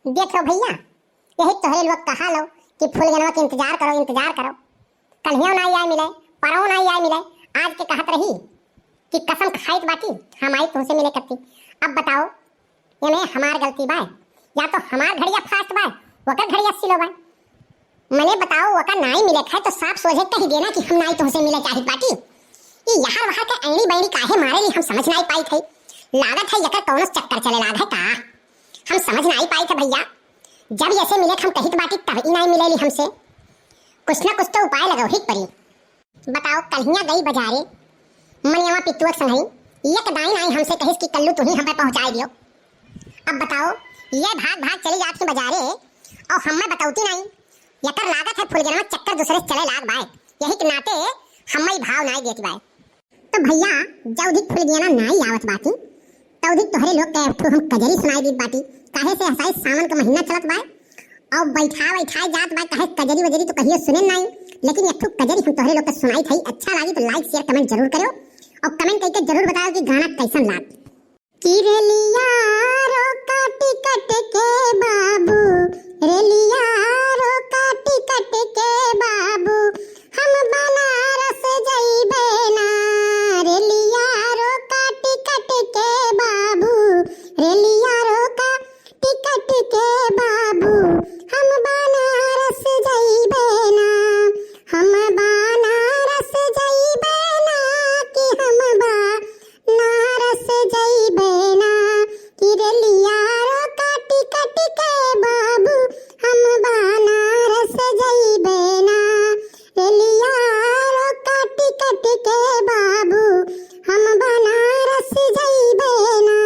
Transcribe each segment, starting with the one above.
देखो भैया, यही तोहरे लोग कहा लो कि फूलगनवा के इंतजार करो इंतजार करो। कल्हियों नहीं आए मिले, परवो नहीं आए मिले, आज के कहत रही कि कसम खाइत बाटी हम आई तुमसे मिले करती। अब बताओ ये में हमार गलती बाय या तो हमार घड़िया फास्ट बाय वकर घड़िया स्लो बाय। मने बताओ वकर नहीं मिले खाए तो साफ सोझे कही देना कि हम नहीं तुमसे मिले चाहिए बाटी। ये यहाँ वहाँ के ऐनी बैनी काहे मारे ली हम समझ नहीं पाई थे। लागत है यकर कौनो चक्कर चले लाग है का हम समझ नहीं पाई थे भैया। जब ऐसे मिले हम कहित बाटी तब ही नहीं मिले ली हमसे। कुछ ना कुछ तो उपाय लगाओ ही परी। बताओ कल्हिया गई बाजारे मनियावा पितुआ संगई एक दाई नहीं हमसे कहिस कि कल्लू तू ही हम पे पहुंचाए दियो। अब बताओ ये भाग भाग चली जाती बाजारे और हमें बताऊती नहीं। यकर लागत है फुलगनवा चक्कर दूसरे से चले लाग बाय यही के नाते हमें भाव नहीं देती बाय। तो भैया जब अधिक फुलगना नहीं आवत बाटी तो अधिक तोहरे लोग के हम कजरी सुनाई दी बाटी काहे से हसाई सावन का महीना चलत बाय और बैठा जात बाय काहे कजरी वजरी तो कहियो सुने नहीं। लेकिन एक कजरी हम तोहरे लोग के सुनाई थई अच्छा लागी तो लाइक शेयर कमेंट जरूर करो और कमेंट करके जरूर बताओ कि गाना कैसन लाग। कि रेलिया रो काटी कट के बाबू रेलिया रो काटी कट के बाबू हम बनारस जइबे ना। रेलिया रो काटी कट के बाबू रेलिया रो काटी कट के बाबू हम बनारस जइबे ना। हम बनारस जइबे ना कि हम बनारस जइबे ना। कि रेलिया रो काटी कट के बाबू हम बनारस जइबे ना। रेलिया रो काटी कट के बाबू हम बनारस जइबे ना।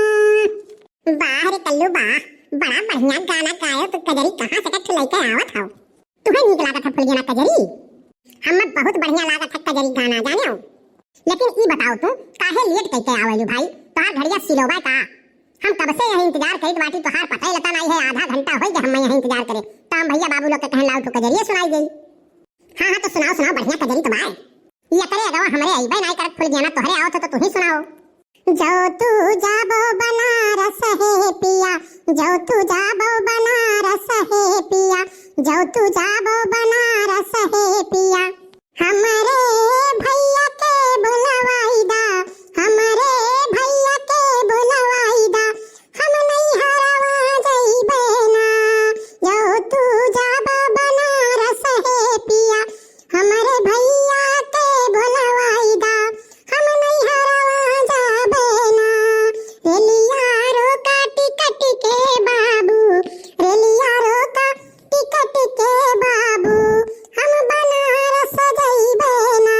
वाह रे कल्लू वाह, बड़ा बढ़िया गाना गायो तो कजरी कहां से कट लेके आवत हो। तुम्हें नीक लागत है फुलगना कजरी? हमें बहुत बढ़िया लागत है कजरी गाना जानो। लेकिन ई बताओ तू काहे लेट कैसे आवेलू भाई? तोहार घड़िया सिलोबा का? हम कब से यही इंतजार करित बाटी तोहार पता ही लता नहीं है। आधा घंटा हो गया हम यही इंतजार करे तो हम भैया बाबू लोग के कहन लाओ तो कजरिया सुनाई गई। हां हां तो सुनाओ सुनाओ बढ़िया कजरी तो बाय। ये करे अगवा हमरे आइबे नहीं करत फुलगना तोहरे आओ तो तू ही सुनाओ। जो तू जाबो बनारस है पिया जो तू जाबो बनारस है पिया जो तू जाबो बनारस है पिया। हमरे भैया के बुलवाईदा हमरे भैया के बुलवाईदा हम नहीं हरवा जइबे ना। जो तू जाबो बनारस है पिया हमरे भैया के बुलवाईदा हम नहीं हरवा जाबे ना। रेलिया रो काटी कट के बाबू रेलिया रो काटी कट के बाबू हम बनारस जइबे ना।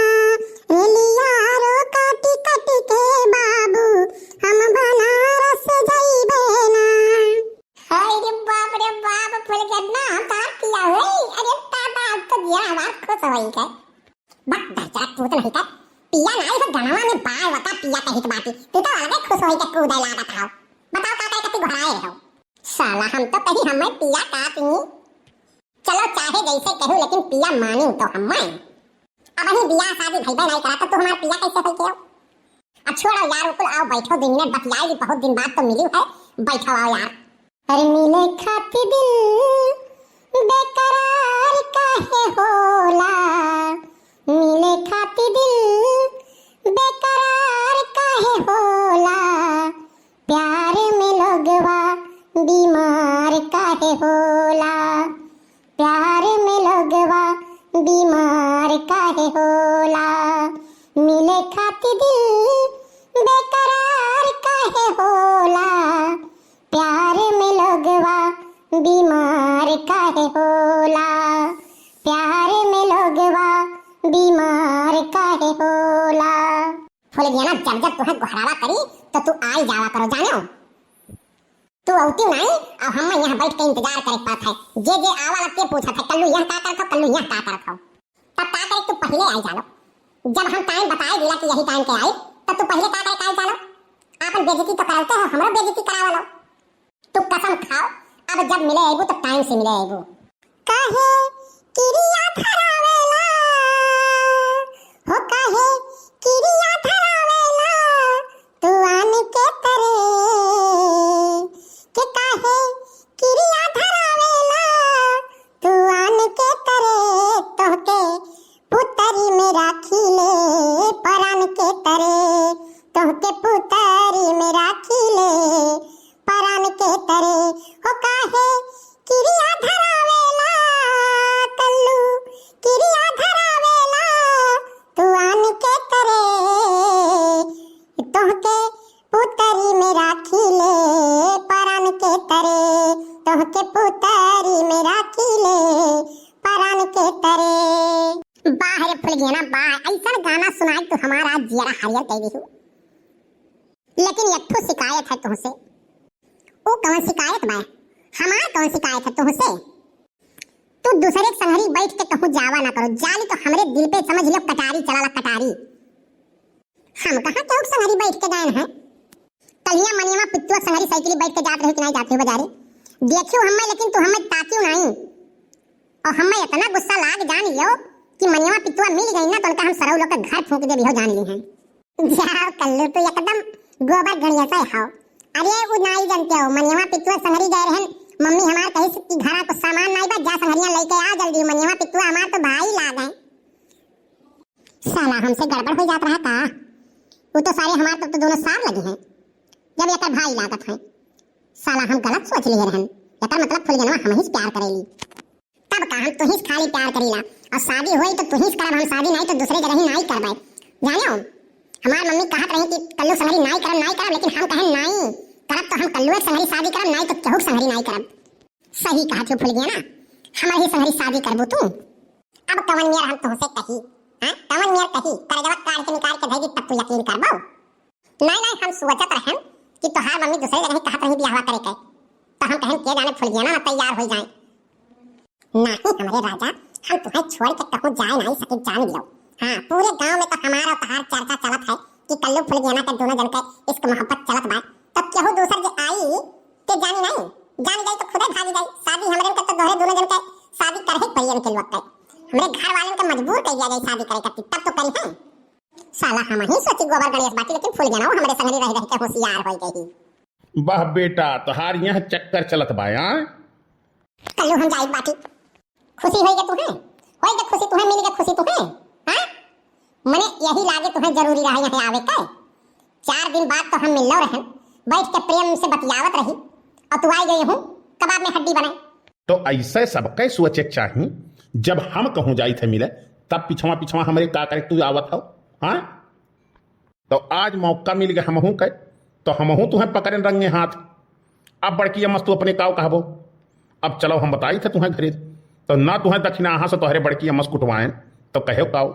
रेलिया रो काटी कट के बाबू हम बनारस जइबे ना। हाय रे बाप फुलगना तार किया होई। अरे ताता तो दिया हमार खुश होई के बट दर्जा तू तो नहीं कर पिया नहीं तो गणवा में बाय वता पिया कहित बाटी तू तो अलग खुश होई के कूदे लागत हो। बताओ का कति घराए रहो साला हम तो कहीं हमें पिया का पी। चलो चाहे जैसे कहूं लेकिन पिया मानी तो हमें। अब ही बियाह शादी भइबे नहीं करा तो तू हमार पिया कैसे होई के? अब छोड़ो यार ऊपर आओ बैठो 2 मिनट बतियाई बहुत दिन बाद तो मिली है बैठो आओ यार। अरे मिले खाती दिल बेकरार काहे होला मिले खाती दिल बेकरार काहे होला प्यार में लोगवा बीमार काहे होला प्यार में लोगवा बीमार काहे होला। मिले खाती दिल बेकरार काहे होला प्यार में लोगवा बीमार काहे होला प्यार में लोगवा बीमार काहे होला। फुलगना जब जब तुम्हें घरावा करी तो तू आई जावा करो जानो। तू औती नहीं और हम यहाँ बैठ के इंतजार करे पात है। जे आवा के पूछा था कल्लू यहाँ का करत हो कल्लू यहाँ का करत हो तब का करे तू पहले आई जालो। जब हम टाइम बताए दिला कि यही टाइम के आई तब तू पहले का करे जालो। आपन बेइज्जती तो कराते हो हमरो बेइज्जती करावलो। तू कसम खाओ अब जब मिले आइबू तो टाइम से मिले आइबू। काहे किरिया धरावेला हो काहे किरिया धरावेला तू आन के तरे के काहे किरिया धरा काहे किरिया धरावेला कल्लू किरिया धरावेला तू आन के करे तोहके पुतरी में राखी ले परान के तरे तोहके पुतरी में राखी ले परान के तरे। बाहर फुल गया ना बाहर ऐसा गाना सुनाई तो हमारा जियरा हरियर कह दी। लेकिन एक ठो शिकायत है तुमसे। वो कौन शिकायत बा? हमार कौन शिकायत है तुमसे? तू दूसरे संगरी बैठ के कहूं जावा ना करो, जाली तो हमरे दिल पे समझ लो कटारी चला कटारी। हम कहां क्यों संगरी बैठ के गए हैं? कलिया मनिया पित्तुआ संगरी साइकिल बैठ के जात रही कि नहीं जात रही बाजारे देखियो हमें, लेकिन तू हमें ताकियो नहीं। और हमें इतना गुस्सा लाग जान लियो कि मनिया पित्तुआ मिल गई ना तो उनका हम सरौ लोग के घर फूंक दे भी हो जान ली हैं। जाओ कल्लू तो एकदम गोबर गणिया से हाओ। अरे वो नहीं जानते हो मनिया पित्तुआ संगरी गए रहन, मम्मी हमार कही कि घरा को सामान नहीं बा जा संगरिया लेके आ जल्दी। मनिया पित्तुआ हमार तो भाई ला गए। साला हमसे गड़बड़ हो जात रहा का? वो तो सारे हमार तो दोनों सार लगे हैं जब एक भाई लागत है। साला हम गलत सोच लिए रहन। एकर मतलब फुल जनवा हम ही प्यार करेली। तब का हम तुहिस खाली प्यार करीला और शादी होई तो तुहिस करब हम, शादी नहीं तो दूसरे जगह ही नहीं करबै। जानो हमार मम्मी कहत रही कि कल्लू संगरी नहीं करब, लेकिन हम कहे नहीं करब तो हम कल्लू संगरी शादी करब, नहीं तो केहू संगरी नहीं करब। सही कहत हो फुल गया ना, हमार ही संगरी शादी करबू तू। अब कवन मेर हम तुमसे कही हां कवन मेर कही करजवा काट के निकाल के भेजी तब तू यकीन करबो? नहीं हम सोचत रहन कि तोहार मम्मी दूसरे जगह कहत रही बियाह करे के तो हम कहन के जाने फुल गया ना तैयार हो जाए। नहीं हमारे राजा हम तुम्हें छोड़ के कहूं जाए नहीं सके जान लो। हां पूरे गांव में तो हमारा तोहार चर्चा चलत है कि कल्लू फुल गया के दोनों जन के इश्क मोहब्बत चलत बा। तब केहू दूसर जे आई के जानी नहीं, जान गई तो खुदे भागी गई। शादी हमरे के तो दोहे दोनों जन के शादी करहे परियन के वक्त हमरे घर वालों के मजबूर कर दिया गई शादी करे के तब तो करी है। साला हम ही सोची गोबर गणेश बाटी, लेकिन फुल गया हमरे संगरी रह के होशियार हो गई। वाह बेटा तोहार यहाँ चक्कर चलत बा। कल्लू हम जाई बाटी खुशी होई के तुम्हें होई के खुशी तुम्हें मिली के खुशी तुम्हें हां मने यही लागे तुम्हें जरूरी रहा यहाँ आवे के। 4 दिन बाद तो हम मिललो रहन, बैठ के प्रेम से बतियावत रही और तू आई गई हूं कबाब में हड्डी बनाए। तो ऐसे सबके सोचे चाहिए जब हम कहूं जाई थे मिले तब पिछवा हमरे का करे तू आवत हो। हाँ तो आज मौका मिल गया हमहू के तो हमहू तुम्हें पकड़े रंगे हाथ। अब बड़की अम्मा तू अपने काव कहबो। अब चलो हम बताई थे तुम्हें घरे तो ना तुम्हें दक्षिणा यहाँ से तोहरे बड़की अम्मा कुटवाएं तो कहो काव।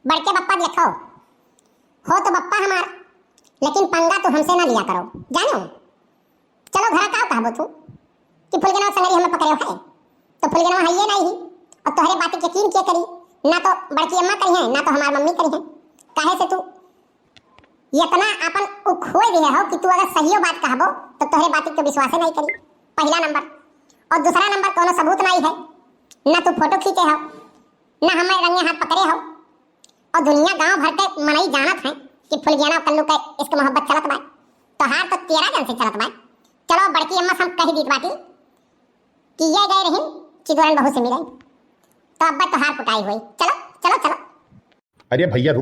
बड़के बप्पा देखो हो तो बप्पा हमार, लेकिन पंगा तो हमसे ना लिया करो जानो। चलो घर काव कहबो तू कि फुलगनवा संगरी हमें पकड़े है तो फुलगनवा है ये नहीं और तोहरे बात यकीन के करी ना तो बड़की अम्मा करी है ना तो हमार मम्मी करी है। काहे से तू इतना अपन खोए दिए हो कि तू अगर सही बात कहबो तो तोहरे बात के विश्वास नहीं करी पहला नंबर। और दूसरा नंबर कोनो सबूत नहीं है, ना तू फोटो खींचे हो ना हमें रंगे हाथ पकड़े हो। और दुनिया गांव भर के मनई जानत है कि फुलगियाना कल्लू के इसके मोहब्बत चलत बा। तो हार तो 13 जन से चलत बा। चलो बड़की अम्मा हम कही दी बाटी कि ये गए रही चिदोरन बहू से मिले तो अब तो हार कुटाई हुई। चलो चलो चलो। अरे भैया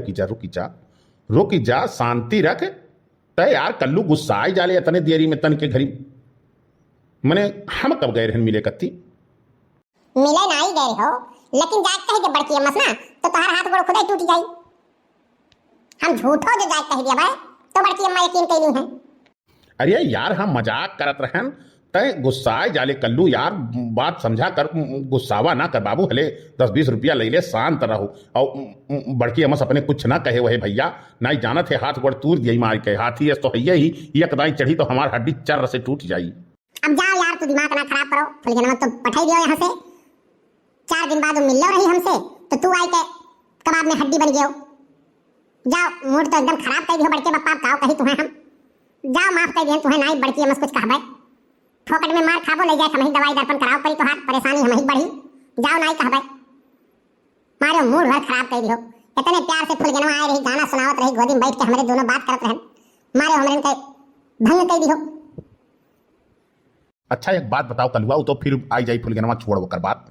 रुकी जा शांति रख। तय यार कल्लू गुस्साई जाले इतने देरी में तन के घरी मने हम कब गए रहन मिले कत्ती मिले नहीं गए हो, लेकिन जात कह के बड़की अम्मा ना तो तोहार हाथ गोड़ खुदा टूट जाई। हम झूठो जो जात कह दिया भाई तो बड़की अम्मा यकीन कैली है। अरे यार हम मजाक करत रहन तय गुस्साए जाले कल्लू यार बात समझा कर गुस्सावा ना कर बाबू। हले 10-20 रुपया ले ले शांत रहो। और बड़की अम्मा अपने कुछ ना कहे वही भैया नहीं जानत है हाथ गोड़ तूर दिया मार के हाथी तो है ही एक दाई चढ़ी तो हमार हड्डी चर से टूट जाई। अब जाओ यार तू दिमाग ना खराब करो। फुलगनवा तो पठाई दियो यहाँ से। 4 दिन बाद वो मिल रही हमसे तो तू आई के कबाब में हड्डी बन गयो। जाओ मूड तो एकदम खराब कर दियो बड़के बप्पा काओ कही तुम्हें हम। जाओ माफ कर दियो तुम्हें नहीं बड़की अम्मा कुछ कहबे फोकट में मार खाबो ले जाए हम ही दवाई दर्पण कराओ परी तो हाथ परेशानी हम ही बढ़ी। जाओ नहीं कहबे मारो मूड भर खराब कर दियो। इतने प्यार से फुलगनवा आए रही गाना सुनावत रही गोदी में बैठ के हमारे दोनों बात करत रहन मारो हमरे के भंग कर दियो। अच्छा एक बात बताओ कलुआ तो फिर आई जाई फुलगनवा छोड़ो कर बात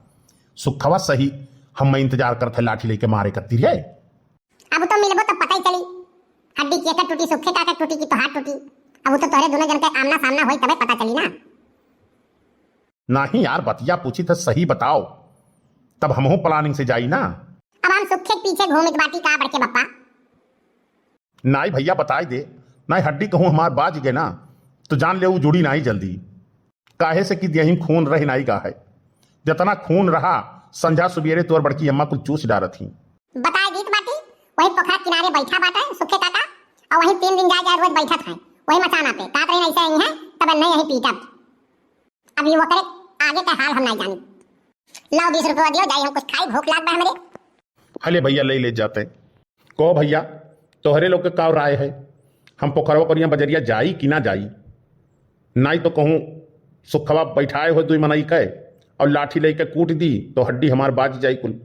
सुखवा सही हम इंतजार करते लाठी लेके मारे करती रे। अब तो मिलबो तो पता ही चली हड्डी के टूटी सुखे का टूटी की तो हाथ टूटी। अब तो तोहरे दोनों जन के आमना सामना होई तबे पता चली ना। नहीं यार, बतिया पूछी था सही बताओ, तब हमहू प्लानिंग से जाई ना। अब हम सुखे के पीछे घूमित बाटी का बड़के बप्पा। नहीं भैया बताई दे, नहीं हड्डी कहूँ हमार बाज गए ना तो जान ले वो जुड़ी नहीं जल्दी, काहे से कि यही खून रही नहीं का है, जितना खून रहा संझा सुबेरे तोर बड़की अम्मा कुल चूस डाल थी। बताए दीत बाटी वही पोखरा किनारे बैठा बाटा सुखे काका, और वही 3 दिन जाए रोज बैठा था वही मचाना पे काट रही ऐसे ही है, तब नहीं यही पीटा। अब ये वो करे आगे का हाल हम नहीं जानी। लाओ 20 रुपया दियो, जाई हम कुछ खाई, भूख लाग बा हमरे। अले भैया ले जाते को भैया तोहरे लोग के का राय है, हम पोखरवा पर यहाँ बजरिया जाई कि ना जाई? नहीं तो कहूँ सुखवा बैठाए हो 2 मनई के और लाठी लेके कूट दी तो हड्डी हमार बाज जाई कुल,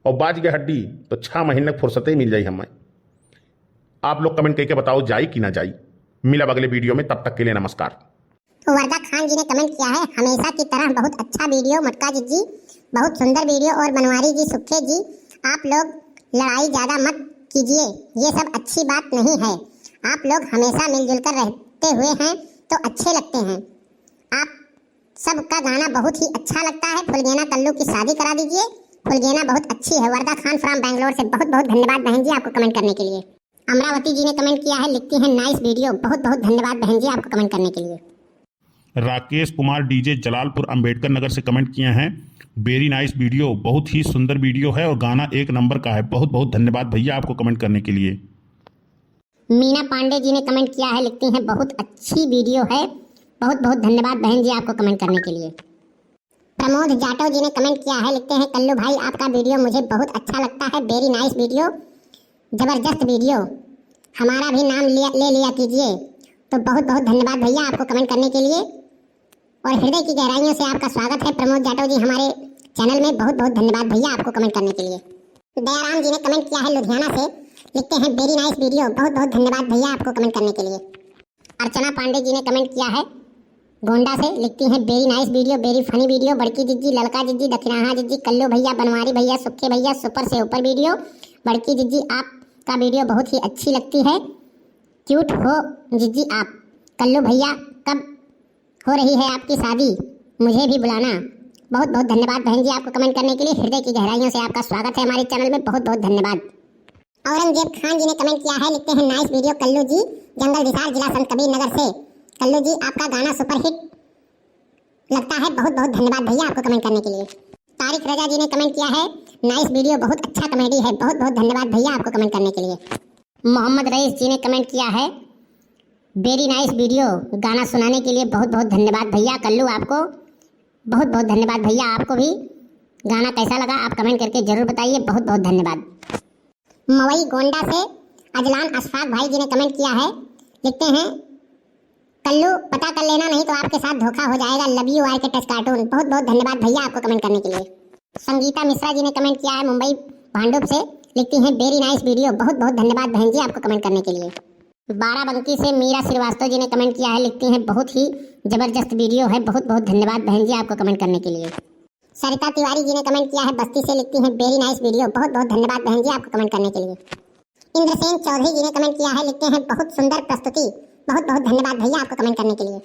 और बाज गए हड्डी तो 6 महीने फुर्सत ही मिल जाई हमें। आप लोग कमेंट करके बताओ जाई कि ना जाई। मिला अगले वीडियो में, तब तक के लिए नमस्कार। तो वर्दा खान जी ने कमेंट किया है, हमेशा की तरह बहुत अच्छा वीडियो मटका जी, बहुत सुंदर वीडियो, और बनवारी जी सुखे जी आप लोग लड़ाई ज़्यादा मत कीजिए, ये सब अच्छी बात नहीं है। आप लोग हमेशा मिलजुल कर रहते हुए हैं तो अच्छे लगते हैं। आप सबका गाना बहुत ही अच्छा लगता है। फुलगेना कल्लू की शादी करा दीजिए, फुलगेना बहुत अच्छी है। वर्दा खान फ्रॉम बैंगलोर से बहुत बहुत धन्यवाद बहन जी आपको कमेंट करने के लिए। अमरावती जी ने कमेंट किया है, लिखती हैं नाइस वीडियो, बहुत बहुत धन्यवाद बहन जी आपको कमेंट करने के लिए। राकेश कुमार डीजे जलालपुर अंबेडकर नगर से कमेंट किए हैं, वेरी नाइस वीडियो, बहुत ही सुंदर वीडियो है और गाना 1 नंबर का है। बहुत बहुत धन्यवाद भैया आपको कमेंट करने के लिए। मीना पांडे जी ने कमेंट किया है, लिखती हैं बहुत अच्छी वीडियो है, बहुत बहुत धन्यवाद बहन जी आपको कमेंट करने के लिए। प्रमोद जाटव जी ने कमेंट किया है, लिखते हैं कल्लू भाई आपका वीडियो मुझे बहुत अच्छा लगता है, वेरी नाइस वीडियो, जबरदस्त वीडियो, हमारा भी नाम ले लिया कीजिए। तो बहुत बहुत धन्यवाद भैया आपको कमेंट करने के लिए, और हृदय की गहराइयों से आपका स्वागत है प्रमोद जाटव जी हमारे चैनल में। बहुत बहुत धन्यवाद भैया आपको कमेंट करने के लिए। दयाराम जी ने कमेंट किया है लुधियाना से, लिखते हैं वेरी नाइस वीडियो, बहुत बहुत धन्यवाद भैया आपको कमेंट करने के लिए। अर्चना पांडे जी ने कमेंट किया है गोंडा से, लिखती हैं very nice video, very funny video, बड़की जिज्जी, ललका जिज्जी, दक्षिणाहा जिज्जी, कल्लू भैया, बनवारी भैया, सुखे भैया, सुपर से ऊपर वीडियो, बड़की जिज्जी आपका वीडियो बहुत ही अच्छी लगती है, क्यूट हो जिज्जी आप। कल्लू भैया कब हो रही है आपकी शादी, मुझे भी बुलाना। बहुत बहुत धन्यवाद बहन जी आपको कमेंट करने के लिए, हृदय की गहराइयों से आपका स्वागत है हमारे चैनल में। बहुत बहुत धन्यवाद। औरंगजेब खान जी ने कमेंट किया है, लिखते हैं नाइस वीडियो कल्लू जी, जंगल विशाल, जिला संत कबीर नगर से। कल्लू जी आपका गाना सुपरहिट लगता है, बहुत बहुत धन्यवाद भैया आपको कमेंट करने के लिए। तारिक रजा जी ने कमेंट किया है, नाइस वीडियो, बहुत अच्छा कॉमेडी है, बहुत बहुत धन्यवाद भैया आपको कमेंट करने के लिए। मोहम्मद रईस जी ने कमेंट किया है, वेरी नाइस वीडियो, गाना सुनाने के लिए बहुत बहुत धन्यवाद भैया। कल्लू आपको बहुत बहुत धन्यवाद भैया, आपको भी गाना कैसा लगा आप कमेंट करके जरूर बताइए। बहुत बहुत धन्यवाद। मवई गोंडा से अजलान अशफाक भाई जी ने कमेंट किया है, लिखते हैं कल्लू पता कर लेना नहीं तो आपके साथ धोखा हो जाएगा, लव यू आर के टच कार्टून। बहुत बहुत धन्यवाद भैया आपको कमेंट करने के लिए। संगीता मिश्रा जी ने कमेंट किया है मुंबई भांडुप से, लिखती हैं वेरी नाइस वीडियो, बहुत बहुत धन्यवाद बहन जी आपको कमेंट करने के लिए। बाराबंकी से मीरा श्रीवास्तव जी ने कमेंट किया है, लिखती हैं बहुत ही जबरदस्त वीडियो है, बहुत बहुत धन्यवाद बहन जी आपको कमेंट करने के लिए। सरिता तिवारी जी ने कमेंट किया है बस्ती से, लिखती हैं वेरी नाइस वीडियो, बहुत बहुत धन्यवाद बहन जी आपको कमेंट करने के लिए। इंद्रसेन चौधरी जी ने कमेंट किया है, लिखते हैं बहुत सुंदर प्रस्तुति, बहुत बहुत धन्यवाद भैया आपको कमेंट करने के लिए।